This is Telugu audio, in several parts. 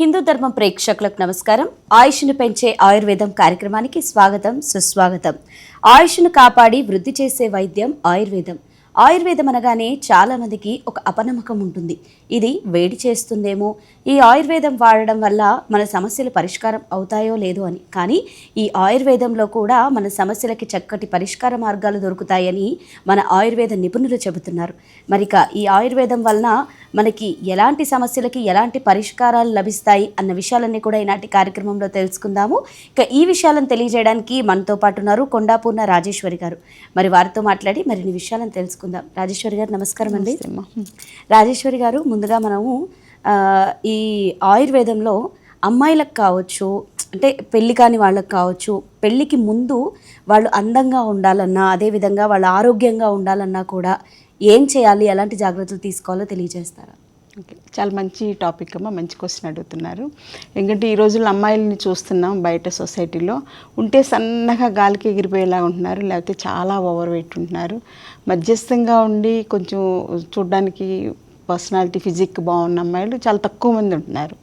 హిందూ ధర్మం ప్రేక్షకులకు నమస్కారం. ఆయుష్ను పెంచే ఆయుర్వేదం కార్యక్రమానికి స్వాగతం, సుస్వాగతం. ఆయుష్ను కాపాడి వృద్ధి చేసే వైద్యం ఆయుర్వేదం. ఆయుర్వేదం అనగానే చాలా మందికి ఒక అపనమ్మకం ఉంటుంది. ఇది వేడి చేస్తుందేమో, ఈ ఆయుర్వేదం వాడడం వల్ల మన సమస్యలు పరిష్కారం అవుతాయో లేదో అని. కానీ ఈ ఆయుర్వేదంలో కూడా మన సమస్యలకి చక్కటి పరిష్కార మార్గాలు దొరుకుతాయని మన ఆయుర్వేద నిపుణులు చెబుతున్నారు. మరిక ఈ ఆయుర్వేదం వలన మనకి ఎలాంటి సమస్యలకి ఎలాంటి పరిష్కారాలు లభిస్తాయి అన్న విషయాలన్నీ కూడా ఈనాటి కార్యక్రమంలో తెలుసుకుందాము. ఇక ఈ విషయాలను తెలియజేయడానికి మనతో పాటు ఉన్నారు కొండాపూర్ణ రాజేశ్వరి గారు. మరి వారితో మాట్లాడి మరిన్ని విషయాలను తెలుసుకుందాం. రాజేశ్వరి గారు నమస్కారం అండి. రాజేశ్వరి గారు, ముందుగా మనము ఈ ఆయుర్వేదంలో అమ్మాయిలకు కావచ్చు, అంటే పెళ్ళి కాని వాళ్ళకి కావచ్చు, పెళ్ళికి ముందు వాళ్ళు అందంగా ఉండాలన్నా, అదేవిధంగా వాళ్ళు ఆరోగ్యంగా ఉండాలన్నా కూడా ఏం చేయాలి, ఎలాంటి జాగ్రత్తలు తీసుకోవాలో తెలియజేస్తారా? ఓకే, చాలా మంచి టాపిక్ అమ్మా, మంచి క్వశ్చన్ అడుగుతున్నారు. ఎందుకంటే ఈ రోజుల్లో అమ్మాయిలని చూస్తున్నాం బయట సొసైటీలో, ఉంటే సన్నగా గాలికి ఎగిరిపోయేలా ఉంటున్నారు, లేకపోతే చాలా ఓవర్ వెయిట్ ఉంటున్నారు. మధ్యస్థంగా ఉండి కొంచెం చూడడానికి పర్సనాలిటీ ఫిజిక్ బాగున్న అమ్మాయిలు చాలా తక్కువ మంది ఉంటున్నారు.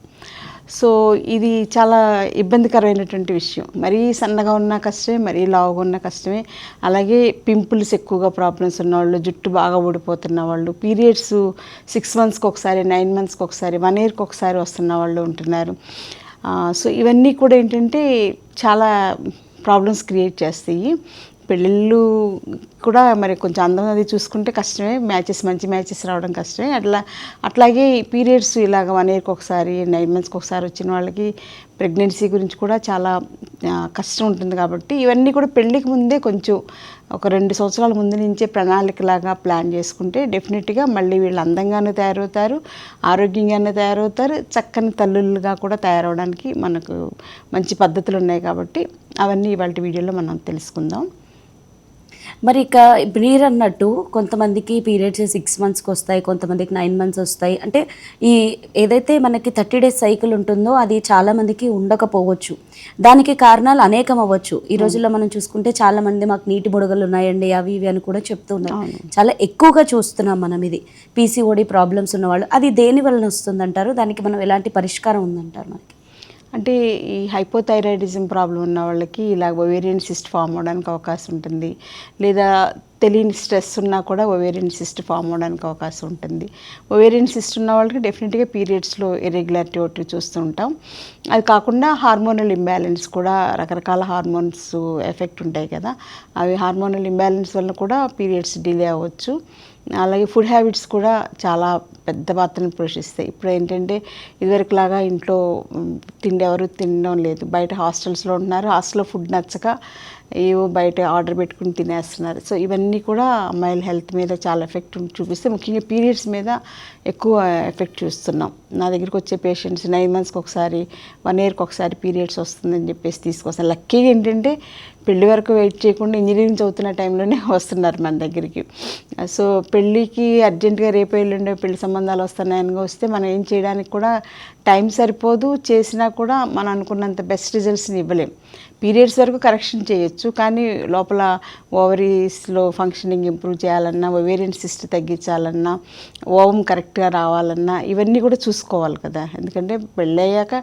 సో ఇది చాలా ఇబ్బందికరమైనటువంటి విషయం. మరీ సన్నగా ఉన్న కష్టమే, మరీ లావుగా ఉన్న కష్టమే. అలాగే పింపుల్స్ ఎక్కువగా ప్రాబ్లమ్స్ ఉన్నవాళ్ళు, జుట్టు బాగా ఊడిపోతున్న వాళ్ళు, పీరియడ్స్ 6 monthsకి ఒకసారి, 9 monthsకి ఒకసారి, 1 yearకి ఒకసారి వస్తున్న వాళ్ళు ఉంటున్నారు. సో ఇవన్నీ కూడా ఏంటంటే చాలా ప్రాబ్లమ్స్ క్రియేట్ చేస్తాయి. పెళ్ళిళ్ళు కూడా మరి కొంచెం అందం అది చూసుకుంటే కష్టమే, మంచి మ్యాచెస్ రావడం కష్టమే. అట్లాగే పీరియడ్స్ ఇలాగ 1 yearకి ఒకసారి, 9 monthsకి ఒకసారి వచ్చిన వాళ్ళకి ప్రెగ్నెన్సీ గురించి కూడా చాలా కష్టం ఉంటుంది. కాబట్టి ఇవన్నీ కూడా పెళ్ళికి ముందే కొంచెం ఒక 2 సంవత్సరాల ముందు నుంచే ప్రణాళికలాగా ప్లాన్ చేసుకుంటే డెఫినెట్గా మళ్ళీ వీళ్ళు అందంగానే తయారవుతారు, ఆరోగ్యంగానే తయారవుతారు, చక్కని తల్లులుగా కూడా తయారవడానికి మనకు మంచి పద్ధతులు ఉన్నాయి. కాబట్టి అవన్నీ ఇవాళ వీడియోలో మనం తెలుసుకుందాం. మరి ఇక మీరు అన్నట్టు కొంతమందికి పీరియడ్స్ 6 monthsకి వస్తాయి, కొంతమందికి 9 months వస్తాయి. అంటే ఈ ఏదైతే మనకి 30 days సైకిల్ ఉంటుందో అది చాలా మందికి ఉండకపోవచ్చు. దానికి కారణాలు అనేకం అవ్వచ్చు. ఈ రోజుల్లో మనం చూసుకుంటే చాలా మంది మాకు నీటి బుడగలు ఉన్నాయండి, అవి ఇవి అని కూడా చెప్తున్నారు. చాలా ఎక్కువగా చూస్తున్నాం మనం ఇది. పీసీఓడి ప్రాబ్లమ్స్ ఉన్నవాళ్ళు, అది దేని వలన వస్తుందంటారు? దానికి మనం ఎలాంటి పరిష్కారం ఉందంటారు మనకి? అంటే ఈ హైపోథైరాయిడిజం ప్రాబ్లం ఉన్న వాళ్ళకి ఇలా ఒవేరియన్ సిస్ట్ ఫామ్ అవడానికి అవకాశం ఉంటుంది. లేదా తెలియని స్ట్రెస్ ఉన్నా కూడా ఒవేరియన్ సిస్ట్ ఫామ్ అవడానికి అవకాశం ఉంటుంది. ఒవేరియన్ సిస్ట్ ఉన్న వాళ్ళకి డెఫినెట్గా పీరియడ్స్లో ఇర్రెగ్యులారిటీ ఒకటి చూస్తూ ఉంటాం. అది కాకుండా హార్మోనల్ ఇంబ్యాలెన్స్ కూడా, రకరకాల హార్మోన్స్ ఎఫెక్ట్ ఉంటాయి కదా, అవి హార్మోనల్ ఇంబ్యాలెన్స్ వల్ల కూడా పీరియడ్స్ డిలే అవ్వచ్చు. అలాగే ఫుడ్ హ్యాబిట్స్ కూడా చాలా పెద్ద పాత్రను పోషిస్తాయి. ఇప్పుడు ఏంటంటే ఇదివరకులాగా ఇంట్లో తిండి ఎవరు తినడం లేదు, బయట హాస్టల్స్లో ఉంటున్నారు, హాస్టల్లో ఫుడ్ నచ్చక ఏవో బయట ఆర్డర్ పెట్టుకుని తినేస్తున్నారు. సో ఇవన్నీ కూడా అమ్మాయిల హెల్త్ మీద చాలా ఎఫెక్ట్ చూపిస్తే, ముఖ్యంగా పీరియడ్స్ మీద ఎక్కువ ఎఫెక్ట్ చూస్తున్నాం. నా దగ్గరికి వచ్చే పేషెంట్స్ 9 monthsకి ఒకసారి, 1 yearకి ఒకసారి పీరియడ్స్ వస్తుందని చెప్పేసి తీసుకొస్తాను. లక్కీగా ఏంటంటే పెళ్లి వరకు వెయిట్ చేయకుండా ఇంజనీరింగ్ చదువుతున్న టైంలోనే వస్తున్నారు మన దగ్గరికి. సో పెళ్ళికి అర్జెంటుగా రేపు ఎల్లుండే పెళ్లి సంబంధాలు వస్తున్నాయని వస్తే మనం ఏం చేయడానికి కూడా టైం సరిపోదు, చేసినా కూడా మనం అనుకున్నంత బెస్ట్ రిజల్ట్స్ని ఇవ్వలేం. పీరియడ్స్ వరకు కరెక్షన్ చేయొచ్చు, కానీ లోపల ఓవరీస్లో ఫంక్షనింగ్ ఇంప్రూవ్ చేయాలన్నా, ఒవేరియన్ సిస్ట్ తగ్గించాలన్నా, ఓవం కరెక్ట్గా రావాలన్నా ఇవన్నీ కూడా చూసుకోవాలి కదా. ఎందుకంటే పెళ్ళయ్యాక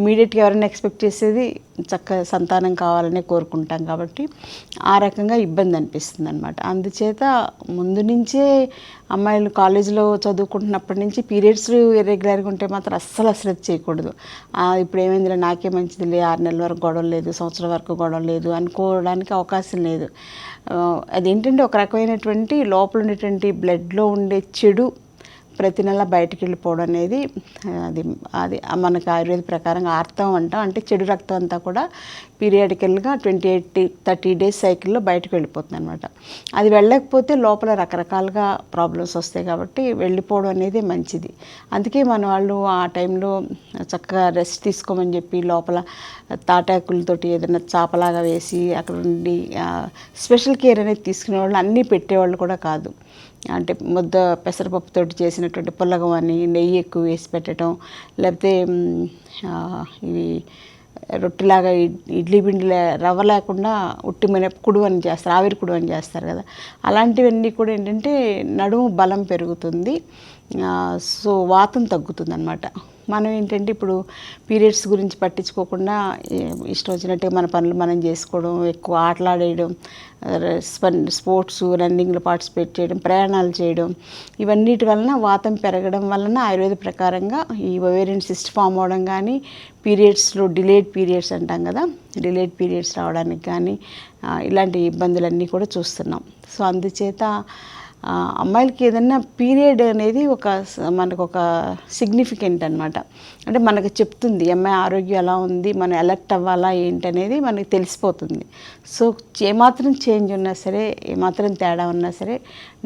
ఇమీడియట్గా ఎవరైనా ఎక్స్పెక్ట్ చేసేది చక్కగా సంతానం కావాలనే కోరుకుంటాం. కాబట్టి ఆ రకంగా ఇబ్బంది అనిపిస్తుంది అనమాట. అందుచేత ముందు నుంచే అమ్మాయిలు కాలేజీలో చదువుకుంటున్నప్పటి నుంచి పీరియడ్స్ ఇర్రెగ్యులర్గా ఉంటే మాత్రం అస్సలు అశ్రద్ధ చేయకూడదు. ఇప్పుడు ఏమైందిలే, నాకే మంచిదిలే, 6 నెలల వరకు గొడవ లేదు, సంవత్సరం వరకు గొడవ లేదు అనుకోవడానికి అవకాశం లేదు. అదేంటంటే ఒక రకమైనటువంటి లోపల ఉండేటువంటి బ్లడ్లో ఉండే చెడు ప్రతి నెల బయటికి వెళ్ళిపోవడం అనేది అది మనకు ఆయుర్వేద ప్రకారంగా ఆర్తం అంటాం. అంటే చెడు రక్తం అంతా కూడా పీరియాడికల్గా 28-30 days సైకిల్లో బయటకు వెళ్ళిపోతుంది అనమాట. అది వెళ్ళకపోతే లోపల రకరకాలుగా ప్రాబ్లమ్స్ వస్తాయి. కాబట్టి వెళ్ళిపోవడం అనేది మంచిది. అందుకే మన వాళ్ళు ఆ టైంలో చక్కగా రెస్ట్ తీసుకోమని చెప్పి లోపల తాటాకులతోటి ఏదైనా చాపలాగా వేసి అక్కడ ఉండి స్పెషల్ కేర్ అనేది తీసుకునేవాళ్ళు, అన్నీ పెట్టేవాళ్ళు కూడా కాదు. అంటే ముద్ద పెసరపప్పుతో చేసినటువంటి పుల్లగం అని, నెయ్యి ఎక్కువ వేసి పెట్టడం, లేకపోతే ఇవి రొట్టెలాగా ఇడ్లీ పిండిలో రవ్వ లేకుండా ఉట్టి మినపకుడు అని చేస్తారు, ఆవిరి కుడు అని చేస్తారు కదా, అలాంటివన్నీ కూడా ఏంటంటే నడుము బలం పెరుగుతుంది. సో వాతం తగ్గుతుంది అనమాట. మనం ఏంటంటే ఇప్పుడు పీరియడ్స్ గురించి పట్టించుకోకుండా ఇష్టం వచ్చినట్టుగా మన పనులు మనం చేసుకోవడం, ఎక్కువ ఆటలాడేయడం, స్పోర్ట్స్ రన్నింగ్లో పార్టిసిపేట్ చేయడం, ప్రయాణాలు చేయడం, ఇవన్నిటి వలన వాతం పెరగడం వలన ఆయుర్వేద ప్రకారంగా ఈ ఒవేరియన్ సిస్ట్ ఫామ్ అవడం కానీ, పీరియడ్స్లో డిలేడ్ పీరియడ్స్ అంటాం కదా, డిలేడ్ పీరియడ్స్ రావడానికి కానీ ఇలాంటి ఇబ్బందులన్నీ కూడా చూస్తున్నాం. సో అందుచేత అమ్మాయిలకి ఏదన్నా పీరియడ్ అనేది మనకు ఒక సిగ్నిఫికెంట్ అనమాట. అంటే మనకు చెప్తుంది అమ్మాయి ఆరోగ్యం ఎలా ఉంది, మనం అలర్ట్ అవ్వాలా ఏంటనేది మనకి తెలిసిపోతుంది. సో ఏమాత్రం చేంజ్ ఉన్నా సరే, ఏమాత్రం తేడా ఉన్నా సరే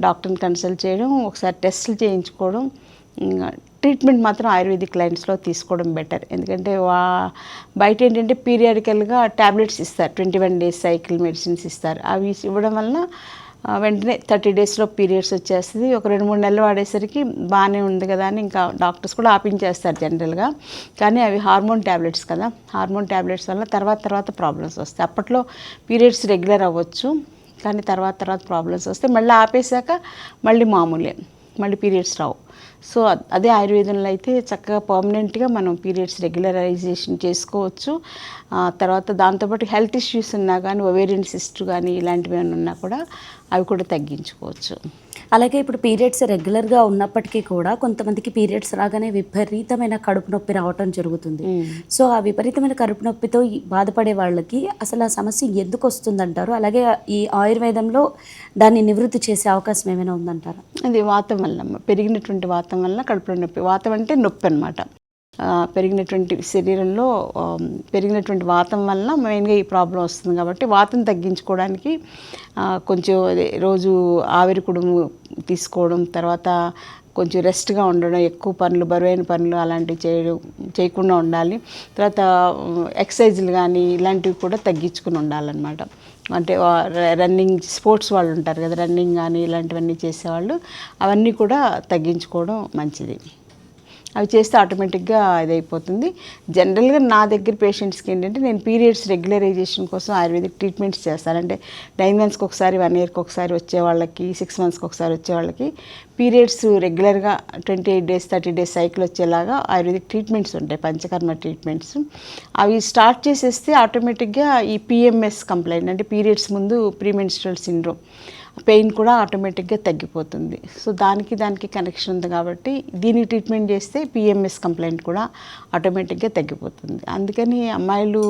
డాక్టర్ని కన్సల్ట్ చేయడం, ఒకసారి టెస్టులు చేయించుకోవడం, ట్రీట్మెంట్ మాత్రం ఆయుర్వేదిక్ లైన్స్లో తీసుకోవడం బెటర్. ఎందుకంటే బయట ఏంటంటే పీరియాడికల్గా ట్యాబ్లెట్స్ ఇస్తారు, 21 days సైకిల్ మెడిసిన్స్ ఇస్తారు. అవి ఇవ్వడం వలన వెంటనే 30 daysలో పీరియడ్స్ వచ్చేస్తుంది. ఒక 2-3 నెలలు వాడేసరికి బాగానే ఉంది కదా అని ఇంకా డాక్టర్స్ కూడా ఆపించేస్తారు జనరల్గా. కానీ అవి హార్మోన్ ట్యాబ్లెట్స్ కదా, హార్మోన్ ట్యాబ్లెట్స్ వల్ల తర్వాత ప్రాబ్లమ్స్ వస్తాయి. అప్పట్లో పీరియడ్స్ రెగ్యులర్ అవ్వచ్చు, కానీ తర్వాత ప్రాబ్లమ్స్ వస్తాయి. మళ్ళీ ఆపేశాక మళ్ళీ మామూలే, మళ్ళీ పీరియడ్స్ రావు. సో అదే ఆయుర్వేదంలో అయితే చక్కగా పర్మనెంట్గా మనం పీరియడ్స్ రెగ్యులరైజేషన్ చేసుకోవచ్చు. తర్వాత దాంతోపాటు హెల్త్ ఇష్యూస్ ఉన్నా కానీ, ఒవేరియన్ సిస్ట్ కానీ ఇలాంటివి ఏమైనా ఉన్నా కూడా అవి కూడా తగ్గించుకోవచ్చు. అలాగే ఇప్పుడు పీరియడ్స్ రెగ్యులర్గా ఉన్నప్పటికీ కూడా కొంతమందికి పీరియడ్స్ రాగానే విపరీతమైన కడుపు నొప్పి రావటం జరుగుతుంది. సో ఆ విపరీతమైన కడుపు నొప్పితో బాధపడే వాళ్ళకి అసలు ఆ సమస్య ఎందుకు వస్తుందంటారు? అలాగే ఈ ఆయుర్వేదంలో దాన్ని నివృత్తి చేసే అవకాశం ఏమైనా ఉందంటారా? అది వాతం వల్ల, పెరిగినటువంటి వాతం వల్ల కడుపులో నొప్పి. వాతం అంటే నొప్పి అనమాట. పెరిగినటువంటి శరీరంలో పెరిగినటువంటి వాతం వలన మెయిన్గా ఈ ప్రాబ్లం వస్తుంది. కాబట్టి వాతం తగ్గించుకోవడానికి కొంచెం రోజు ఆవిరి కుడుము తీసుకోవడం, తర్వాత కొంచెం రెస్ట్గా ఉండడం, ఎక్కువ పనులు బరువైన పనులు అలాంటివి చేయకుండా ఉండాలి. తర్వాత ఎక్సర్సైజులు కానీ ఇలాంటివి కూడా తగ్గించుకుని ఉండాలన్నమాట. అంటే రన్నింగ్ స్పోర్ట్స్ వాళ్ళు ఉంటారు కదా, రన్నింగ్ కానీ ఇలాంటివన్నీ చేసేవాళ్ళు అవన్నీ కూడా తగ్గించుకోవడం మంచిది. అవి చేస్తే ఆటోమేటిక్గా ఇదైపోతుంది. జనరల్గా నా దగ్గర పేషెంట్స్కి ఏంటంటే నేను పీరియడ్స్ రెగ్యులరైజేషన్ కోసం ఆయుర్వేదిక్ ట్రీట్మెంట్స్ చేస్తాను. అంటే 9 monthsకి ఒకసారి, 1 yearకి ఒకసారి వచ్చే వాళ్ళకి, 6 monthsకి ఒకసారి వచ్చే వాళ్ళకి పీరియడ్స్ రెగ్యులర్గా 28 days 30 days సైకిల్ వచ్చేలాగా ఆయుర్వేదిక్ ట్రీట్మెంట్స్ ఉంటాయి, పంచకర్మ ట్రీట్మెంట్స్. అవి స్టార్ట్ చేసేస్తే ఆటోమేటిక్గా ఈ పిఎంఎస్ కంప్లైంట్ అంటే పీరియడ్స్ ముందు ప్రీమెన్స్ట్రల్ సిండ్రోమ్ పెయిన్ కూడా ఆటోమేటిక్గా తగ్గిపోతుంది. సో దానికి కనెక్షన్ ఉంది కాబట్టి దీనికి ట్రీట్మెంట్ చేస్తే పిఎంఎస్ కంప్లైంట్ కూడా ఆటోమేటిక్గా తగ్గిపోతుంది. అందుకని అమ్మాయిలు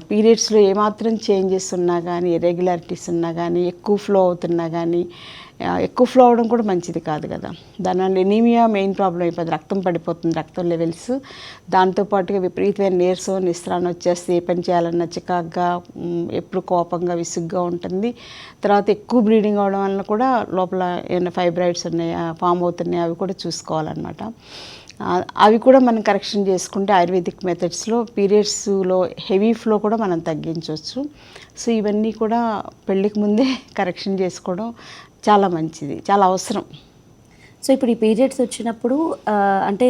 పీరియడ్స్లో ఏమాత్రం చేంజెస్ ఉన్నా కానీ, ఇర్రెగ్యులారిటీస్ ఉన్నా కానీ, ఎక్కువ ఫ్లో అవుతున్నా కానీ, ఎక్కువ ఫ్లో అవడం కూడా మంచిది కాదు కదా, దానివల్ల ఎనీమియా మెయిన్ ప్రాబ్లం అయిపోతుంది, రక్తం పడిపోతుంది, రక్తం లెవెల్స్. దాంతోపాటుగా విపరీతమైన నీరసం, నిస్త్రాణం వచ్చేస్తే ఏ పని చేయాలన్నా చికాగ్గా, ఎప్పుడు కోపంగా విసుగ్గా ఉంటుంది. తర్వాత ఎక్కువ బ్లీడింగ్ అవడం వల్ల కూడా లోపల ఏమైనా ఫైబ్రాయిడ్స్ ఉన్నాయా, ఫామ్ అవుతున్నాయా అవి కూడా చూసుకోవాలన్నమాట. అవి కూడా మనం కరెక్షన్ చేసుకుంటే ఆయుర్వేదిక్ మెథడ్స్లో పీరియడ్స్లో హెవీ ఫ్లో కూడా మనం తగ్గించవచ్చు. సో ఇవన్నీ కూడా పెళ్ళికి ముందే కరెక్షన్ చేసుకోవడం చాలా మంచిది, చాలా అవసరం. సో ఇప్పుడు ఈ పీరియడ్స్ వచ్చినప్పుడు అంటే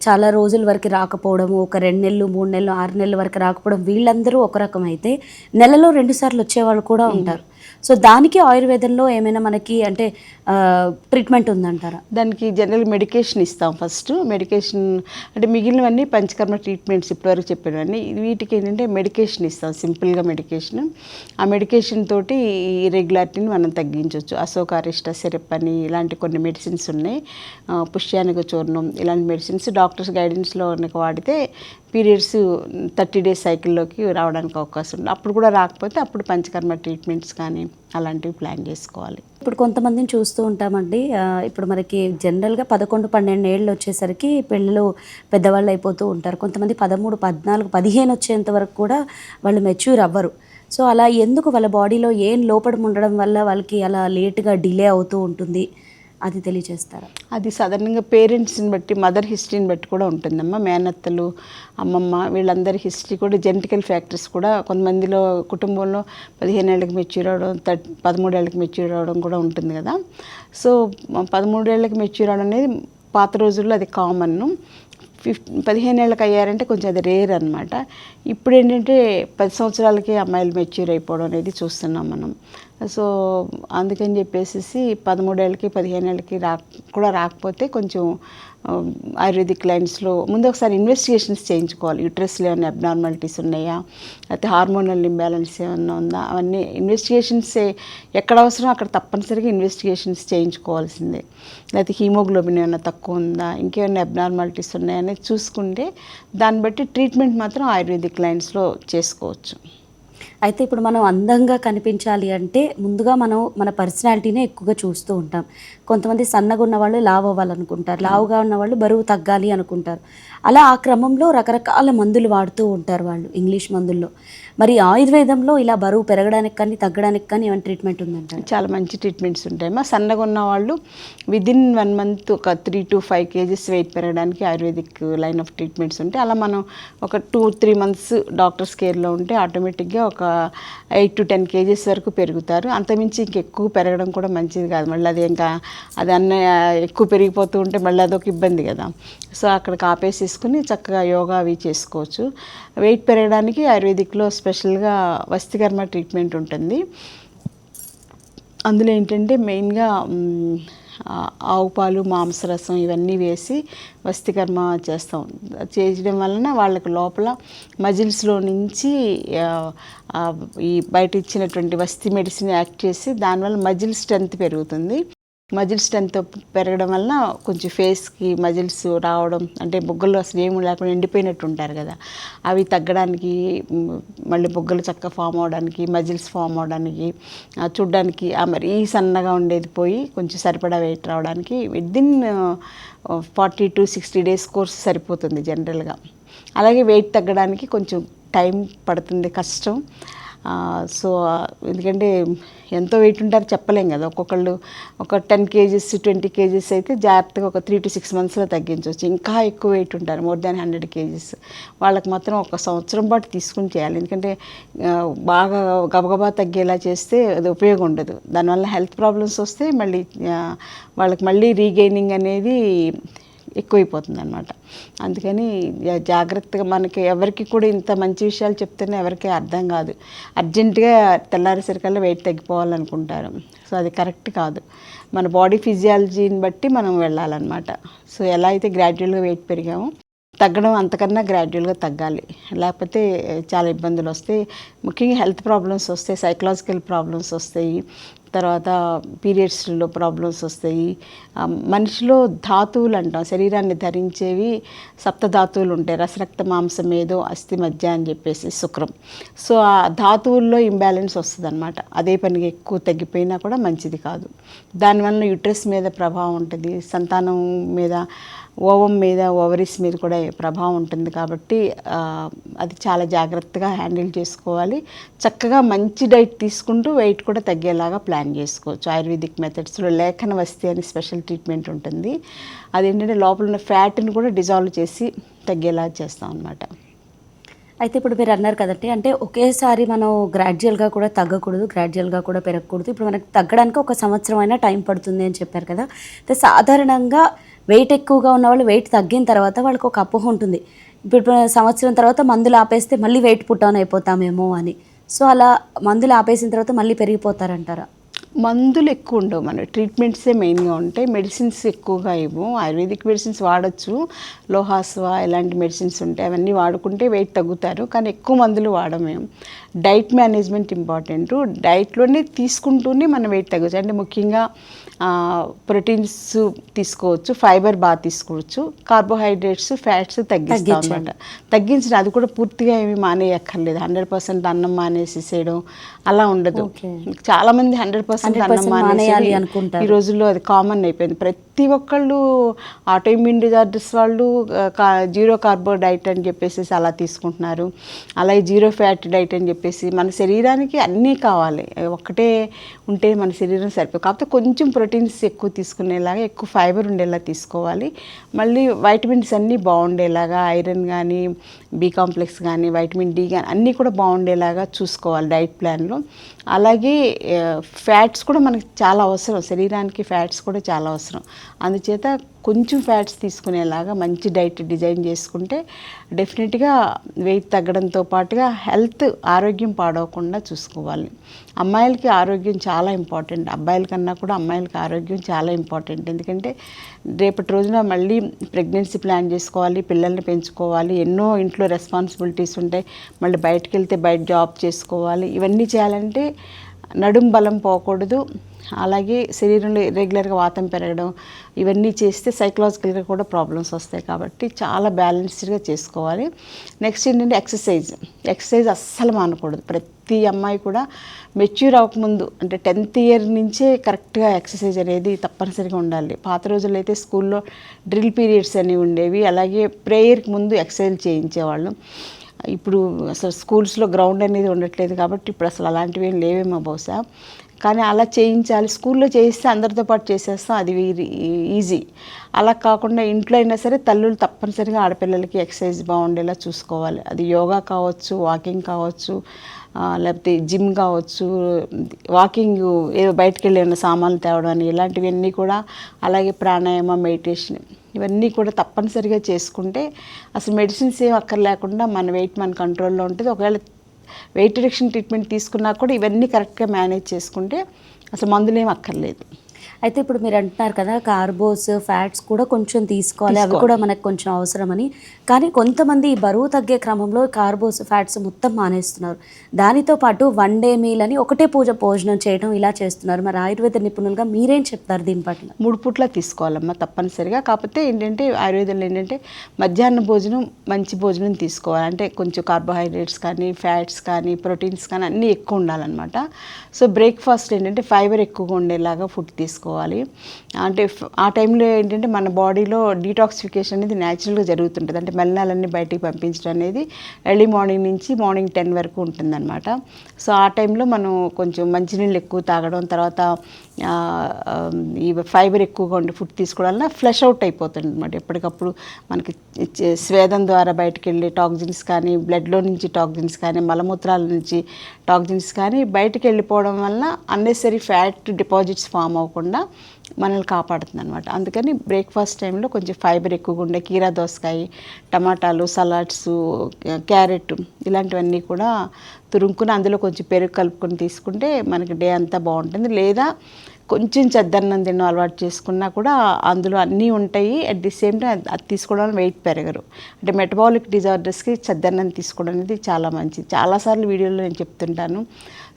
చాలా రోజుల వరకు రాకపోవడము, ఒక 2 నెలలు 3 నెలలు 6 నెలల వరకు రాకపోవడం, వీళ్ళందరూ ఒక రకం అయితే నెలలో 2 సార్లు వచ్చేవాళ్ళు కూడా ఉంటారు. సో దానికి ఆయుర్వేదంలో ఏమైనా మనకి అంటే ట్రీట్మెంట్ ఉందంటారా? దానికి జనరల్ మెడికేషన్ ఇస్తాం. ఫస్ట్ మెడికేషన్ అంటే మిగిలినవన్నీ పంచకర్మ ట్రీట్మెంట్స్ ఇప్పటివరకు చెప్పినవన్నీ, వీటికి ఏంటంటే మెడికేషన్ ఇస్తాం, సింపుల్గా మెడికేషన్. ఆ మెడికేషన్ తోటి ఇర్రెగ్యులారిటీని మనం తగ్గించవచ్చు. అశోకారిష్ట సిరప్ అని ఇలాంటి కొన్ని మెడిసిన్స్ ఉన్నాయి, పుష్యానిక చూర్ణం, ఇలాంటి మెడిసిన్స్ డాక్టర్స్ గైడెన్స్లో వాడితే పీరియడ్స్ 30 days సైకిల్లోకి రావడానికి అవకాశం ఉంది. అప్పుడు కూడా రాకపోతే అప్పుడు పంచకర్మ ట్రీట్మెంట్స్ కానీ అలాంటివి ప్లాన్ చేసుకోవాలి. ఇప్పుడు కొంతమందిని చూస్తూ ఉంటామండి, ఇప్పుడు మనకి జనరల్గా 11-12 ఏళ్ళు వచ్చేసరికి పిల్లలు పెద్దవాళ్ళు అయిపోతూ ఉంటారు. కొంతమంది 13, 14, 15 వచ్చేంత వరకు కూడా వాళ్ళు మెచ్యూర్ అవ్వరు. సో అలా ఎందుకు, వాళ్ళ బాడీలో ఏం లోపడం ఉండడం వల్ల వాళ్ళకి అలా లేట్గా డిలే అవుతూ ఉంటుంది, అది తెలియజేస్తారా? అది సాధారణంగా పేరెంట్స్ని బట్టి, మదర్ హిస్టరీని బట్టి కూడా ఉంటుందమ్మా. మేనత్తలు, అమ్మమ్మ వీళ్ళందరి హిస్టరీ కూడా, జెనెటికల్ ఫ్యాక్టర్స్ కూడా కొంతమందిలో కుటుంబంలో 15 ఏళ్ళకి మెచ్యూర్ అవ్వడం, 13 ఏళ్ళకి మెచ్యూర్ అవ్వడం కూడా ఉంటుంది కదా. సో 13 ఏళ్ళకి మెచ్యూర్ అవ్వడం అనేది పాత రోజుల్లో అది కామన్. 15 ఏళ్ళకి అయ్యారంటే కొంచెం అది రేర్ అనమాట. ఇప్పుడు ఏంటంటే 10 సంవత్సరాలకే అమ్మాయిలు మెచ్యూర్ అయిపోవడం అనేది చూస్తున్నాం మనం. సో అందుకని చెప్పేసి 13 ఏళ్ళకి 15 ఏళ్ళకి కూడా రాకపోతే కొంచెం ఆయుర్వేదిక్ లైన్స్లో ముందు ఒకసారి ఇన్వెస్టిగేషన్స్ చేయించుకోవాలి. యూట్రస్లో ఏమైనా అబ్నార్మాలిటీస్ ఉన్నాయా, లేకపోతే హార్మోనల్ ఇంబ్యాలెన్స్ ఏమైనా ఉందా, అవన్నీ ఇన్వెస్టిగేషన్స్ ఎక్కడ అవసరం అక్కడ తప్పనిసరిగా ఇన్వెస్టిగేషన్స్ చేయించుకోవాల్సిందే. లేకపోతే హీమోగ్లోబిన్ ఏమైనా తక్కువ ఉందా, ఇంకేమైనా అబ్నార్మాలిటీస్ ఉన్నాయనేది చూసుకుంటే దాన్ని బట్టి ట్రీట్మెంట్ మాత్రం ఆయుర్వేదిక్ లైన్స్లో చేసుకోవచ్చు. అయితే ఇప్పుడు మనం అందంగా కనిపించాలి అంటే ముందుగా మనం మన పర్సనాలిటీనే ఎక్కువగా చూస్తూ ఉంటాం. కొంతమంది సన్నగా ఉన్న వాళ్ళు లావు అవ్వాలనుకుంటారు, లావుగా ఉన్న వాళ్ళు బరువు తగ్గాలి అనుకుంటారు. అలా ఆ క్రమంలో రకరకాల మందులు వాడుతూ ఉంటారు వాళ్ళు, ఇంగ్లీష్ మందుల్లో. మరి ఆయుర్వేదంలో ఇలా బరువు పెరగడానికి కానీ తగ్గడానికి కానీ ఏమైనా ట్రీట్మెంట్ ఉందంటారు? చాలా మంచి ట్రీట్మెంట్స్ ఉంటాయి. సన్నగా ఉన్న వాళ్ళు విదిన్ 1 మంత్ ఒక 3 to 5 kgs వెయిట్ పెరగడానికి ఆయుర్వేదిక్ లైన్ ఆఫ్ ట్రీట్మెంట్స్ ఉంటాయి. అలా మనం ఒక 2-3 months డాక్టర్స్ కేర్లో ఉంటే ఆటోమేటిక్గా ఒక 8 to 10 kgs వరకు పెరుగుతారు. అంతమించి ఇంకెక్కువ పెరగడం కూడా మంచిది కాదు. మళ్ళీ అది ఇంకా అది అన్న ఎక్కువ పెరిగిపోతూ ఉంటే మళ్ళీ అదొక ఇబ్బంది కదా. సో అక్కడికి ఆపేసేసుకుని చక్కగా యోగా అవి చేసుకోవచ్చు. వెయిట్ పెరగడానికి ఆయుర్వేదిక్లో స్పెషల్గా వస్తికర్మ ట్రీట్మెంట్ ఉంటుంది. అందులో ఏంటంటే మెయిన్గా ఆవు పాలు, మాంసరసం ఇవన్నీ వేసి వస్తికర్మ చేస్తాం. చేయడం వలన వాళ్ళకి లోపల మజిల్స్లో నుంచి ఈ బయట ఇచ్చినటువంటి వస్తి మెడిసిన్ యాక్ట్ చేసి దానివల్ల మజిల్ స్ట్రెంత్ పెరుగుతుంది. మజిల్ స్ట్రెంత్ పెరగడం వలన కొంచెం ఫేస్కి మజిల్స్ రావడం, అంటే బుగ్గలు అసలు ఏమి లేకుండా ఎండిపోయినట్టు ఉంటారు కదా, అవి తగ్గడానికి, మళ్ళీ బుగ్గలు చక్కగా ఫామ్ అవడానికి, మజిల్స్ ఫామ్ అవడానికి, చూడ్డానికి మరీ సన్నగా ఉండేది పోయి కొంచెం సరిపడా వెయిట్ రావడానికి విదిన్ 40 to 60 days కోర్స్ సరిపోతుంది జనరల్గా. అలాగే వెయిట్ తగ్గడానికి కొంచెం టైం పడుతుంది, కష్టం. సో ఎందుకంటే ఎంతో వెయిట్ ఉంటారో చెప్పలేం కదా. ఒక్కొక్కళ్ళు ఒక 10 kgs 20 kgs అయితే జాగ్రత్తగా ఒక 3 to 6 monthsలో తగ్గించవచ్చు. ఇంకా ఎక్కువ వెయిట్ ఉంటారు, more than 100 kgs. వాళ్ళకి మాత్రం 1 సంవత్సరం పాటు తీసుకుని చేయాలి. ఎందుకంటే బాగా గబగబా తగ్గేలా చేస్తే అది ఉపయోగం ఉండదు. దానివల్ల హెల్త్ ప్రాబ్లమ్స్ వస్తే మళ్ళీ వాళ్ళకి మళ్ళీ రీగెయినింగ్ అనేది ఎక్కువైపోతుంది అనమాట. అందుకని జాగ్రత్తగా, మనకి ఎవరికి కూడా ఇంత మంచి విషయాలు చెప్తేనే ఎవరికి అర్థం కాదు. అర్జెంటుగా తెల్లారేసరికల్లా వెయిట్ తగ్గిపోవాలనుకుంటారు. సో అది కరెక్ట్ కాదు. మన బాడీ ఫిజియాలజీని బట్టి మనం వెళ్ళాలన్నమాట. సో ఎలా అయితే గ్రాడ్యువల్గా వెయిట్ పెరిగామో తగ్గడం అంతకన్నా గ్రాడ్యువల్గా తగ్గాలి. లేకపోతే చాలా ఇబ్బందులు వస్తాయి. ముఖ్యంగా హెల్త్ ప్రాబ్లమ్స్ వస్తాయి, సైకలాజికల్ ప్రాబ్లమ్స్ వస్తాయి, తర్వాత పీరియడ్స్లో ప్రాబ్లమ్స్ వస్తాయి. మనిషిలో ధాతువులు అంటాం, శరీరాన్ని ధరించేవి సప్తధాతువులు ఉంటాయి. రసరక్త మాంసం ఏదో అస్థి మధ్య అని చెప్పేసి శుక్రం. సో ఆ ధాతువుల్లో ఇంబ్యాలెన్స్ వస్తుంది అనమాట. అదే పనిగా ఎక్కువ తగ్గిపోయినా కూడా మంచిది కాదు. దానివల్ల యూట్రస్ మీద ప్రభావం ఉంటుంది, సంతానం మీద, ఓవం మీద, ఓవరీస్ మీద కూడా ప్రభావం ఉంటుంది. కాబట్టి అది చాలా జాగ్రత్తగా హ్యాండిల్ చేసుకోవాలి. చక్కగా మంచి డైట్ తీసుకుంటూ వెయిట్ కూడా తగ్గేలాగా ప్లాన్ చేసుకోవచ్చు. ఆయుర్వేదిక్ మెథడ్స్లో లేఖన వస్తి అని స్పెషల్ ట్రీట్మెంట్ ఉంటుంది. అదేంటంటే లోపల ఉన్న ఫ్యాట్ని కూడా డిజాల్వ్ చేసి తగ్గేలా చేస్తాం అన్నమాట. అయితే ఇప్పుడు మీరు అన్నారు కదండి, అంటే ఒకేసారి మనం గ్రాడ్యువల్గా కూడా తగ్గకూడదు, గ్రాడ్యువల్గా కూడా పెరగకూడదు. ఇప్పుడు మనకు తగ్గడానికి 1 సంవత్సరం అయినా టైం పడుతుంది అని చెప్పారు కదా. అయితే సాధారణంగా వెయిట్ ఎక్కువగా ఉన్న వాళ్ళు వెయిట్ తగ్గిన తర్వాత వాళ్ళకి ఒక అపోహ ఉంటుంది, ఇప్పుడు సంవత్సరం తర్వాత మందులు ఆపేస్తే మళ్ళీ వెయిట్ పుట్ ఆన్ అయిపోతామేమో అని. సో అలా మందులు ఆపేసిన తర్వాత మళ్ళీ పెరిగిపోతారంటారా? మందులు ఎక్కువ ఉండవు, మన ట్రీట్మెంట్సే మెయిన్గా ఉంటాయి. మెడిసిన్స్ ఎక్కువగా ఇవ్వు. ఆయుర్వేదిక్ మెడిసిన్స్ వాడచ్చు, లోహాస్వా ఇలాంటి మెడిసిన్స్ ఉంటాయి, అవన్నీ వాడుకుంటే వెయిట్ తగ్గుతారు. కానీ ఎక్కువ మందులు వాడమేము. Diet management important. డైట్లోనే తీసుకుంటూనే మనం వెయిట్ తగ్గచ్చు. అంటే ముఖ్యంగా ప్రోటీన్స్ తీసుకోవచ్చు, ఫైబర్ బాగా తీసుకోవచ్చు, కార్బోహైడ్రేట్స్, ఫ్యాట్స్ తగ్గిస్తాం అనమాట. తగ్గించిన అది కూడా పూర్తిగా ఏమి మానేయక్కర్లేదు. 100% అన్నం మానేసేసేయడం అలా ఉండదు. చాలామంది 100% అన్నం మానేయాలి అనుకుంటారు. ఈ రోజుల్లో అది కామన్ అయిపోయింది. ప్రతి ఒక్కళ్ళు ఆటోఇమ్యూన్ డిజార్డర్స్ వాళ్ళు జీరో కార్బో డైట్ అని చెప్పేసి అలా తీసుకుంటున్నారు. అలాగే జీరో ఫ్యాట్ డైట్ అని చెప్పేసి. మన శరీరానికి అన్నీ కావాలి, ఒక్కటే ఉంటే మన శరీరం సరిపోదు. కాకపోతే కొంచెం ప్రోటీన్స్ ఎక్కువ తీసుకునేలాగా, ఎక్కువ ఫైబర్ ఉండేలా తీసుకోవాలి. మళ్ళీ వైటమిన్స్ అన్నీ బాగుండేలాగా, ఐరన్ కానీ, బి కాంప్లెక్స్ కానీ, వైటమిన్ డి కానీ అన్నీ కూడా బాగుండేలాగా చూసుకోవాలి డైట్ ప్లాన్లో. అలాగే ఫ్యాట్స్ కూడా మనకి చాలా అవసరం, శరీరానికి ఫ్యాట్స్ కూడా చాలా అవసరం. అందుచేత కొంచెం ఫ్యాట్స్ తీసుకునేలాగా మంచి డైట్ డిజైన్ చేసుకుంటే డెఫినెట్గా వెయిట్ తగ్గడంతో పాటుగా హెల్త్ ఆరోగ్యం పాడవకుండా చూసుకోవాలి. అమ్మాయిలకి ఆరోగ్యం చాలా ఇంపార్టెంట్, అబ్బాయిల కన్నా కూడా అమ్మాయిలకి ఆరోగ్యం చాలా ఇంపార్టెంట్. ఎందుకంటే రేపటి రోజున మళ్ళీ ప్రెగ్నెన్సీ ప్లాన్ చేసుకోవాలి, పిల్లల్ని పెంచుకోవాలి, ఎన్నో ఇంట్లో రెస్పాన్సిబిలిటీస్ ఉంటాయి, మళ్ళీ బయటకు వెళ్తే బయట జాబ్ చేసుకోవాలి. ఇవన్నీ చేయాలంటే నడుం బలం పోకూడదు, అలాగే శరీరంలో రెగ్యులర్గా వాతం పెరగడం ఇవన్నీ చేస్తే సైకలాజికల్గా కూడా ప్రాబ్లమ్స్ వస్తాయి. కాబట్టి చాలా బ్యాలెన్స్డ్గా చేసుకోవాలి. నెక్స్ట్ ఏంటంటే ఎక్సర్సైజ్ అస్సలు మానకూడదు. ప్రతి అమ్మాయి కూడా మెచ్యూర్ అవ్వకముందు అంటే 10th ఇయర్ నుంచే కరెక్ట్గా ఎక్సర్సైజ్ అనేది తప్పనిసరిగా ఉండాలి. పాత రోజుల్లో అయితే స్కూల్లో డ్రిల్ పీరియడ్స్ అనేవి ఉండేవి, అలాగే ప్రేయర్కి ముందు ఎక్సర్సైజ్ చేయించేవాళ్ళు. ఇప్పుడు అసలు స్కూల్స్లో గ్రౌండ్ అనేది ఉండట్లేదు కాబట్టి ఇప్పుడు అసలు అలాంటివి ఏం లేవేమో బహుశా. కానీ అలా చేయించాలి. స్కూల్లో చేయిస్తే అందరితో పాటు చేసేస్తాం, అది ఈజీ. అలా కాకుండా ఇంట్లో అయినా సరే తల్లులు తప్పనిసరిగా ఆడపిల్లలకి ఎక్సర్సైజ్ బాగుండేలా చూసుకోవాలి. అది యోగా కావచ్చు, వాకింగ్ కావచ్చు, లేకపోతే జిమ్ కావచ్చు, వాకింగ్ ఏదో బయటకు వెళ్ళి ఏమైనా సామాన్లు తేవడం అని ఇలాంటివన్నీ కూడా, అలాగే ప్రాణాయామ, మెడిటేషన్ ఇవన్నీ కూడా తప్పనిసరిగా చేసుకుంటే అసలు మెడిసిన్స్ ఏం అక్కర్లేకుండా మన వెయిట్ మన కంట్రోల్లో ఉంటుంది. ఒకవేళ వెయిట్ రిడక్షన్ ట్రీట్మెంట్ తీసుకున్నా కూడా ఇవన్నీ కరెక్ట్గా మేనేజ్ చేసుకుంటే అసలు మందులేం అక్కర్లేదు. అయితే ఇప్పుడు మీరు అంటున్నారు కదా కార్బోస్ ఫ్యాట్స్ కూడా కొంచెం తీసుకోవాలి, అవి కూడా మనకు కొంచెం అవసరమని. కానీ కొంతమంది ఈ బరువు తగ్గే క్రమంలో కార్బోస్ ఫ్యాట్స్ మొత్తం మానేస్తున్నారు. దానితో పాటు 1 day మీల్ అని ఒకటే భోజనం చేయడం ఇలా చేస్తున్నారు. మరి ఆయుర్వేద నిపుణులుగా మీరేం చెప్తారు దీని పట్ల? 3 పూట్ల తీసుకోవాలమ్మా తప్పనిసరిగా. కాకపోతే ఏంటంటే ఆయుర్వేదంలో ఏంటంటే మధ్యాహ్న భోజనం మంచి భోజనం తీసుకోవాలి. అంటే కొంచెం కార్బోహైడ్రేట్స్ కానీ, ఫ్యాట్స్ కానీ, ప్రోటీన్స్ కానీ అన్నీ ఎక్కువ ఉండాలన్నమాట. సో బ్రేక్ఫాస్ట్ ఏంటంటే ఫైబర్ ఎక్కువగా ఉండేలాగా ఫుడ్ తీసుకోవాలి. అంటే ఆ టైంలో ఏంటంటే మన బాడీలో డీటాక్సిఫికేషన్ అనేది న్యాచురల్గా జరుగుతుంటుంది. అంటే మలినాలన్నీ బయటికి పంపించడం అనేది ఎర్లీ మార్నింగ్ నుంచి మార్నింగ్ 10 వరకు ఉంటుందన్నమాట. సో ఆ టైంలో మనం కొంచెం మంచినీళ్ళు ఎక్కువ తాగడం, తర్వాత ఈ ఫైబర్ ఎక్కువగా ఉండే ఫుడ్ తీసుకోవడం వల్ల ఫ్లష్ అవుట్ అయిపోతుంది అనమాట. ఎప్పటికప్పుడు మనకి స్వేదం ద్వారా బయటకు వెళ్ళే టాక్సిన్స్ కానీ, బ్లడ్లో నుంచి టాక్సిన్స్ కానీ, మలమూత్రాల నుంచి టాక్సిన్స్ కానీ బయటకు వెళ్ళిపోవడం వల్ల అన్నెసరీ ఫ్యాట్ డిపాజిట్స్ ఫామ్ అవ్వకుండా మనల్ని కాపాడుతుంది అనమాట. అందుకని బ్రేక్ఫాస్ట్ టైంలో కొంచెం ఫైబర్ ఎక్కువగా ఉండే కీరా దోసకాయ, టమాటాలు, సలాడ్స్, క్యారెట్ ఇలాంటివన్నీ కూడా తురుముకుని అందులో కొంచెం పెరుగు కలుపుకొని తీసుకుంటే మనకి డే అంతా బాగుంటుంది. లేదా కొంచెం చెద్దన్నం తినడం అలవాటు చేసుకున్నా కూడా అందులో అన్నీ ఉంటాయి. అట్ ది సేమ్ టైం అది తీసుకోవడం వల్ల వెయిట్ పెరగరు. అంటే మెటబాలిక్ డిజార్డర్స్కి చెద్దన్నం తీసుకోవడం అనేది చాలా మంచిది. చాలాసార్లు వీడియోలో నేను చెప్తుంటాను.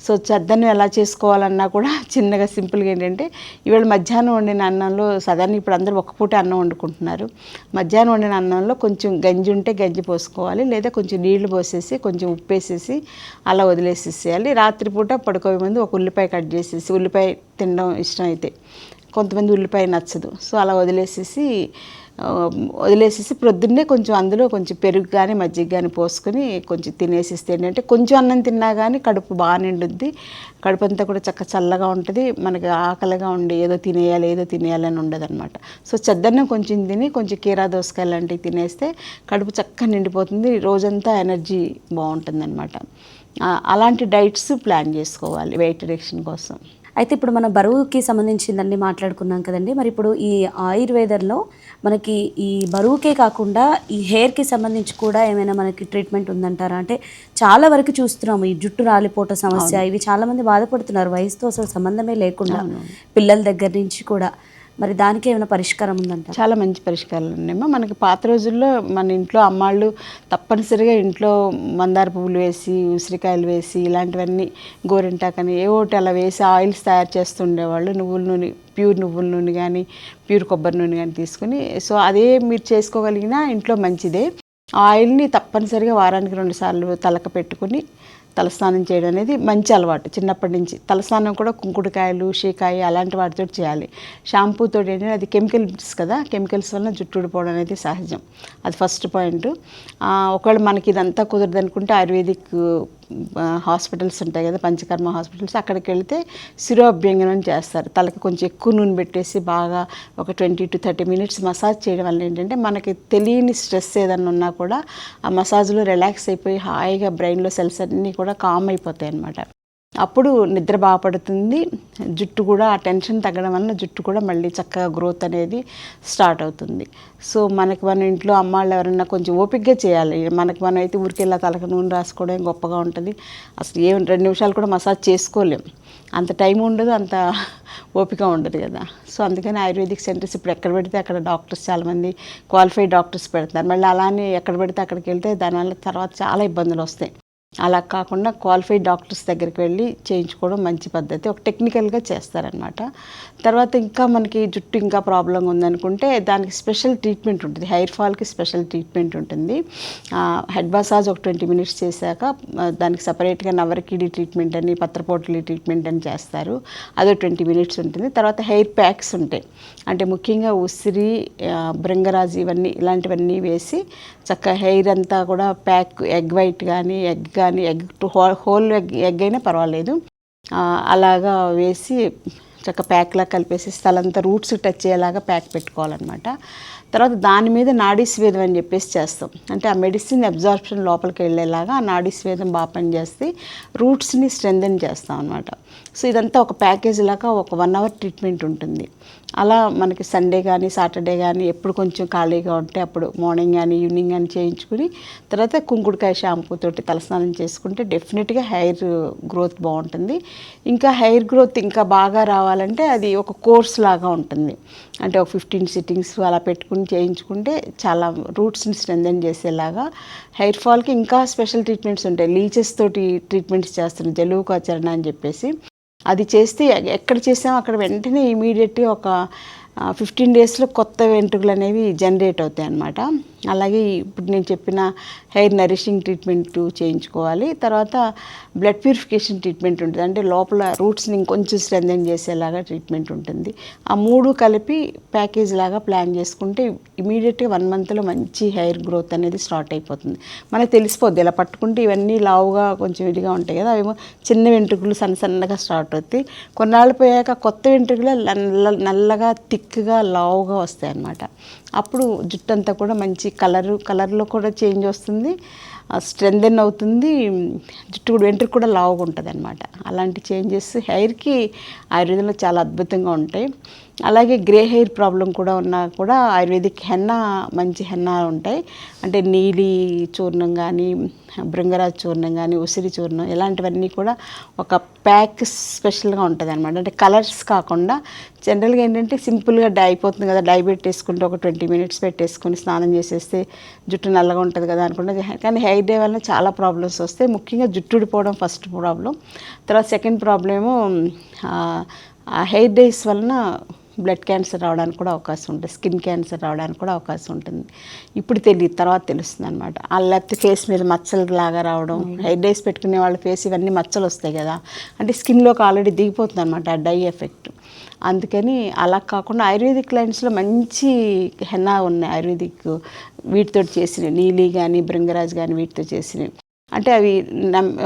సో చెద్దన్నం ఎలా చేసుకోవాలన్నా కూడా చిన్నగా సింపుల్గా ఏంటంటే ఇవాళ మధ్యాహ్నం వండిన అన్నంలో సాధారణ ఇప్పుడు అందరూ ఒక పూట అన్నం వండుకుంటున్నారు. మధ్యాహ్నం వండిన అన్నంలో కొంచెం గంజి ఉంటే గంజి పోసుకోవాలి, లేదా కొంచెం నీళ్లు పోసేసి కొంచెం ఉప్పు వేసేసి అలా వదిలేసేసేయాలి. రాత్రిపూట పడుకోవే ముందు ఒక ఉల్లిపాయ కట్ చేసేసి, ఉల్లిపాయ తినడం ఇష్టం అయితే, కొంతమంది ఉల్లిపాయ నచ్చదు, సో అలా వదిలేసేసి ప్రొద్దున్నే కొంచెం అందులో కొంచెం పెరుగు కానీ మజ్జిగ కానీ పోసుకొని కొంచెం తినేసిస్తే ఏంటంటే కొంచెం అన్నం తిన్నా కానీ కడుపు బాగా నిండుద్ది, కడుపు అంతా కూడా చల్లగా ఉంటుంది. మనకి ఆకలిగా ఉండి ఏదో తినేయాలి అని ఉండదు అనమాట. సో చెద్దన్నం కొంచెం తిని కొంచెం కీరా దోసకాయ లాంటివి తినేస్తే కడుపు చక్కగా నిండిపోతుంది, రోజంతా ఎనర్జీ బాగుంటుంది అనమాట. అలాంటి డైట్స్ ప్లాన్ చేసుకోవాలి వెయిట్ రిడక్షన్ కోసం. అయితే ఇప్పుడు మనం బరువుకి సంబంధించిందన్నీ మాట్లాడుకున్నాం కదండి. మరి ఇప్పుడు ఈ ఆయుర్వేదంలో మనకి ఈ బరువుకే కాకుండా ఈ హెయిర్కి సంబంధించి కూడా ఏమైనా మనకి ట్రీట్మెంట్ ఉందంటారా? అంటే చాలా వరకు చూస్తున్నాము ఈ జుట్టు రాలిపోట సమస్య, ఇవి చాలామంది బాధపడుతున్నారు వయసుతో అసలు సంబంధమే లేకుండా, పిల్లల దగ్గర నుంచి కూడా. మరి దానికి ఏమైనా పరిష్కారం ఉందంట? చాలా మంచి పరిష్కారాలు ఉన్నాయేమో. మనకి పాత రోజుల్లో మన ఇంట్లో అమ్మాళ్ళు తప్పనిసరిగా ఇంట్లో మందార పువ్వులు వేసి, ఉసిరికాయలు వేసి, ఇలాంటివన్నీ గోరింటాకని ఏవోటి అలా వేసి ఆయిల్స్ తయారు చేస్తుండేవాళ్ళు. నువ్వుల నూనె, ప్యూర్ నువ్వుల నూనె కానీ, ప్యూర్ కొబ్బరి నూనె కానీ తీసుకుని, సో అదే మీరు చేసుకోగలిగినా ఇంట్లో మంచిదే. ఆయిల్ని తప్పనిసరిగా వారానికి 2 సార్లు తలక పెట్టుకుని తలస్నానం చేయడం అనేది మంచి అలవాటు చిన్నప్పటి నుంచి. తలస్నానం కూడా కుంకుడుకాయలు, షీకాయ అలాంటి వాటితో చేయాలి. షాంపూతో ఏంటంటే అది కెమికల్స్ కదా, కెమికల్స్ వల్ల జుట్టు ఊడిపోవడం అనేది సహజం. అది ఫస్ట్ పాయింట్. ఒకవేళ మనకి ఇదంతా కుదరదు అనుకుంటే ఆయుర్వేదిక్ హాస్పిటల్స్ ఉంటాయి కదా, పంచకర్మ హాస్పిటల్స్, అక్కడికి వెళితే శిరోభ్యంగనం చేస్తారు. తలకి కొంచెం ఎక్కువ నూనె పెట్టేసి బాగా ఒక 20 to 30 minutes మసాజ్ చేయడం వల్ల ఏంటంటే మనకి తెలియని స్ట్రెస్ ఏదన్నా ఉన్నా కూడా ఆ మసాజ్లో రిలాక్స్ అయిపోయి హాయిగా బ్రెయిన్లో సెల్స్ అన్నీ కూడా కామ్ అయిపోతాయి అన్నమాట. అప్పుడు నిద్ర బాగా పడుతుంది, జుట్టు కూడా ఆ టెన్షన్ తగ్గడం వలన జుట్టు కూడా మళ్ళీ చక్కగా గ్రోత్ అనేది స్టార్ట్ అవుతుంది. సో మనకి మన ఇంట్లో అమ్మాళ్ళు ఎవరైనా కొంచెం ఓపికగా చేయాలి. మనకి మనం అయితే ఊరికెళ్ళా తలకు నూనె రాసుకోవడం గొప్పగా ఉంటుంది. అసలు 2 నిమిషాలు కూడా మసాజ్ చేసుకోలేం, అంత టైం ఉండదు, అంత ఓపిక ఉండదు కదా. సో అందుకని ఆయుర్వేదిక్ సెంటర్స్ ఇప్పుడు ఎక్కడ పెడితే అక్కడ డాక్టర్స్ చాలామంది క్వాలిఫైడ్ డాక్టర్స్ పెడతారు. మళ్ళీ అలానే ఎక్కడ పెడితే అక్కడికి వెళ్తే దానివల్ల తర్వాత చాలా ఇబ్బందులు వస్తాయి. అలా కాకుండా క్వాలిఫైడ్ డాక్టర్స్ దగ్గరికి వెళ్ళి చేయించుకోవడం మంచి పద్ధతి. ఒక టెక్నికల్గా చేస్తారనమాట. తర్వాత ఇంకా మనకి జుట్టు ఇంకా ప్రాబ్లంగా ఉందనుకుంటే దానికి స్పెషల్ ట్రీట్మెంట్ ఉంటుంది. హెయిర్ ఫాల్కి స్పెషల్ ట్రీట్మెంట్ ఉంటుంది. హెడ్ మసాజ్ ఒక 20 మినిట్స్ చేశాక దానికి సపరేట్గా నవరకిడి ట్రీట్మెంట్ అని, పత్రపోటలి ట్రీట్మెంట్ అని చేస్తారు. అదో 20 మినిట్స్ ఉంటుంది. తర్వాత హెయిర్ ప్యాక్స్ ఉంటాయి, అంటే ముఖ్యంగా ఉసిరి, భృంగరాజు ఇలాంటివన్నీ వేసి చక్కగా హెయిర్ అంతా కూడా ప్యాక్, ఎగ్ వైట్ కానీ ఎగ్ హోల్ ఎగ్ అయినా పర్వాలేదు, అలాగా వేసి చక్క ప్యాక్లా కలిపేసి స్థలంతా రూట్స్ టచ్ అయ్యేలాగా ప్యాక్ పెట్టుకోవాలన్నమాట. తర్వాత దాని మీద నాడీ స్వేదం అని చెప్పేసి చేస్తాం, అంటే ఆ మెడిసిన్ అబ్జార్ప్షన్ లోపలికి వెళ్ళేలాగా ఆ నాడీ స్వేదం బాగా పనిచేస్తే రూట్స్ని స్ట్రెంథెన్ చేస్తాం అనమాట. సో ఇదంతా ఒక ప్యాకేజ్ లాగా ఒక 1 అవర్ ట్రీట్మెంట్ ఉంటుంది. అలా మనకి సండే కానీ సాటర్డే కానీ ఎప్పుడు కొంచెం ఖాళీగా ఉంటే అప్పుడు మార్నింగ్ కానీ ఈవినింగ్ కానీ చేయించుకుని తర్వాత కుంకుడుకాయ షాంపూ తోటి తలస్నానం చేసుకుంటే డెఫినెట్గా హెయిర్ గ్రోత్ బాగుంటుంది. ఇంకా హెయిర్ గ్రోత్ ఇంకా బాగా రావాలంటే అది ఒక కోర్స్ లాగా ఉంటుంది, అంటే ఒక 15 సిట్టింగ్స్ అలా పెట్టుకుని చేయించుకుంటే చాలా రూట్స్ని స్ట్రెంథెన్ చేసేలాగా. హెయిర్ ఫాల్కి ఇంకా స్పెషల్ ట్రీట్మెంట్స్ ఉంటాయి, లీచెస్ తోటి ట్రీట్మెంట్స్ చేస్తున్నాయి, జలువుకాచరణ అని చెప్పేసి. అది చేస్తే ఎక్కడ చేసామో అక్కడ వెంటనే ఇమీడియట్గా ఒక 15 డేస్లో కొత్త వెంట్రుకలు అనేవి జనరేట్ అవుతాయి అన్నమాట. అలాగే ఇప్పుడు నేను చెప్పిన హెయిర్ నరిషింగ్ ట్రీట్మెంట్ చేయించుకోవాలి. తర్వాత బ్లడ్ ప్యూరిఫికేషన్ ట్రీట్మెంట్ ఉంటుంది, అంటే లోపల రూట్స్ని ఇంకొంచెం స్ట్రెంథెన్ చేసేలాగా ట్రీట్మెంట్ ఉంటుంది. ఆ 3 కలిపి ప్యాకేజ్ లాగా ప్లాన్ చేసుకుంటే ఇమీడియట్గా 1 మంత్లో మంచి హెయిర్ గ్రోత్ అనేది స్టార్ట్ అయిపోతుంది. మనకు తెలిసిపోద్ది, ఇలా పట్టుకుంటే ఇవన్నీ లావుగా కొంచెం ఇదిగా ఉంటాయి కదా, అవేమో చిన్న వెంట్రుకలు సన్నగా స్టార్ట్ అవుతాయి. కొన్నాళ్ళు పోయాక కొత్త వెంట్రుకలు నల్లగా థిక్గా లావుగా వస్తాయి అన్నమాట. అప్పుడు జుట్టు అంతా కూడా మంచి కలర్లో కూడా చేంజ్ వస్తుంది, స్ట్రెంథెన్ అవుతుంది, జుట్టు కూడా వెంట్రుక కూడా లావుగా ఉంటుంది అనమాట. అలాంటి చేంజెస్ హెయిర్కి ఆయుర్వేదంలో చాలా అద్భుతంగా ఉంటాయి. అలాగే గ్రే హెయిర్ ప్రాబ్లం కూడా ఉన్నా కూడా ఆయుర్వేదిక్ హెన్నా, మంచి హెన్నా ఉంటాయి, అంటే నీలి చూర్ణం కానీ, భృంగరాజ్ చూర్ణం కానీ, ఉసిరి చూర్ణం ఇలాంటివన్నీ కూడా ఒక ప్యాక్ స్పెషల్గా ఉంటుంది అనమాట. అంటే కలర్స్ కాకుండా జనరల్గా ఏంటంటే సింపుల్గా డై అయిపోతుంది కదా, డై పెట్టేసుకుంటే ఒక 20 మినిట్స్ పెట్టేసుకొని స్నానం చేసేస్తే జుట్టు నల్లగా ఉంటుంది కదా అనుకుంటే, కానీ హెయిర్ డే వల్ల చాలా ప్రాబ్లమ్స్ వస్తాయి. ముఖ్యంగా జుట్టు ఊడిపోవడం ఫస్ట్ ప్రాబ్లం. తర్వాత సెకండ్ ప్రాబ్లము ఆ హెయిర్ డేస్ వలన బ్లడ్ క్యాన్సర్ రావడానికి కూడా అవకాశం ఉంటుంది, స్కిన్ క్యాన్సర్ రావడానికి కూడా అవకాశం ఉంటుంది. ఇప్పుడు తెలియదు, తర్వాత తెలుస్తుంది అనమాట. లేకపోతే ఫేస్ మీద మచ్చలు లాగా రావడం, హెయిర్ డేస్ పెట్టుకునే వాళ్ళ ఫేస్ ఇవన్నీ మచ్చలు వస్తాయి కదా, అంటే స్కిన్లోకి ఆల్రెడీ దిగిపోతుంది అనమాట ఆ డై ఎఫెక్ట్. అందుకని అలా కాకుండా ఆయుర్వేదిక్ లైన్స్లో మంచి హెన్నా ఉన్నాయి, ఆయుర్వేదిక్ వీటితో చేసినవి, నీలి కానీ భృంగరాజ్ కానీ వీటితో చేసినవి. అంటే అవి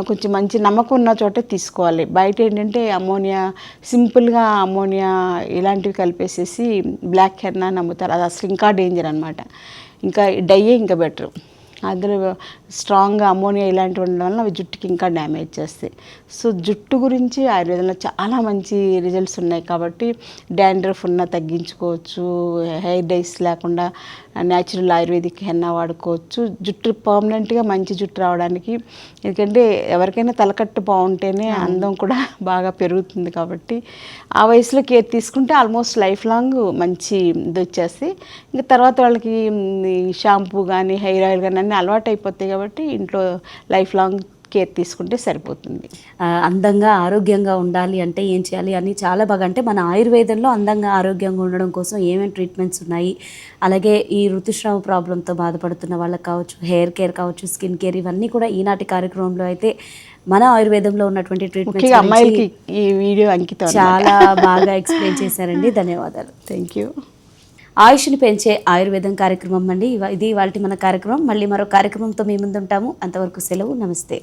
కొంచెం మంచి నమ్మకం ఉన్న చోటే తీసుకోవాలి. బయట ఏంటంటే అమ్మోనియా, సింపుల్గా అమ్మోనియా ఇలాంటివి కలిపేసేసి బ్లాక్ హెన్నా అని అమ్ముతారు, అది అసలు ఇంకా డేంజర్ అనమాట. ఇంకా డైయే ఇంకా బెటర్. అందులో స్ట్రాంగ్గా అమ్మోనియా ఇలాంటివి ఉండడం వల్ల అవి జుట్టుకి ఇంకా డ్యామేజ్ చేస్తాయి. సో జుట్టు గురించి ఆయుర్వేదంలో చాలా మంచి రిజల్ట్స్ ఉన్నాయి కాబట్టి డాండ్రఫ్ ఉన్నా తగ్గించుకోవచ్చు, హెయిర్ డైస్ లేకుండా న్యాచురల్ ఆయుర్వేదిక్ హెన్నా వాడుకోవచ్చు, జుట్టు పర్మనెంట్గా మంచి జుట్టు రావడానికి. ఎందుకంటే ఎవరికైనా తలకట్టు బాగుంటేనే అందం కూడా బాగా పెరుగుతుంది కాబట్టి ఆ వయసులో కేర్ తీసుకుంటే ఆల్మోస్ట్ లైఫ్ లాంగ్ మంచి ఇది వచ్చేసి, ఇంకా తర్వాత వాళ్ళకి షాంపూ కానీ హెయిర్ ఆయిల్ కానీ అన్నీ అలవాటు అయిపోతాయి కాబట్టి ఇంట్లో లైఫ్ లాంగ్ కేర్ తీసుకుంటే సరిపోతుంది. అందంగా ఆరోగ్యంగా ఉండాలి అంటే ఏం చేయాలి అని చాలా బాగా, అంటే మన ఆయుర్వేదంలో అందంగా ఆరోగ్యంగా ఉండడం కోసం ఏమేమి ట్రీట్మెంట్స్ ఉన్నాయి, అలాగే ఈ ఋతుస్రావ ప్రాబ్లంతో బాధపడుతున్న వాళ్ళకి కావచ్చు, హెయిర్ కేర్ కావచ్చు, స్కిన్ కేర్, ఇవన్నీ కూడా ఈనాటి కార్యక్రమంలో అయితే మన ఆయుర్వేదంలో ఉన్నటువంటి ట్రీట్మెంట్స్ అమ్మాయిలకి ఈ వీడియో అంకితం చాలా బాగా ఎక్స్ప్లెయిన్ చేశారండి. ధన్యవాదాలు. Thank you. ఆయుష్ని పెంచే ఆయుర్వేదం కార్యక్రమం అండి ఇది ఇవాళ మన కార్యక్రమం. మళ్ళీ మరో కార్యక్రమంతో మీ ముందుంటాము. అంతవరకు సెలవు, నమస్తే.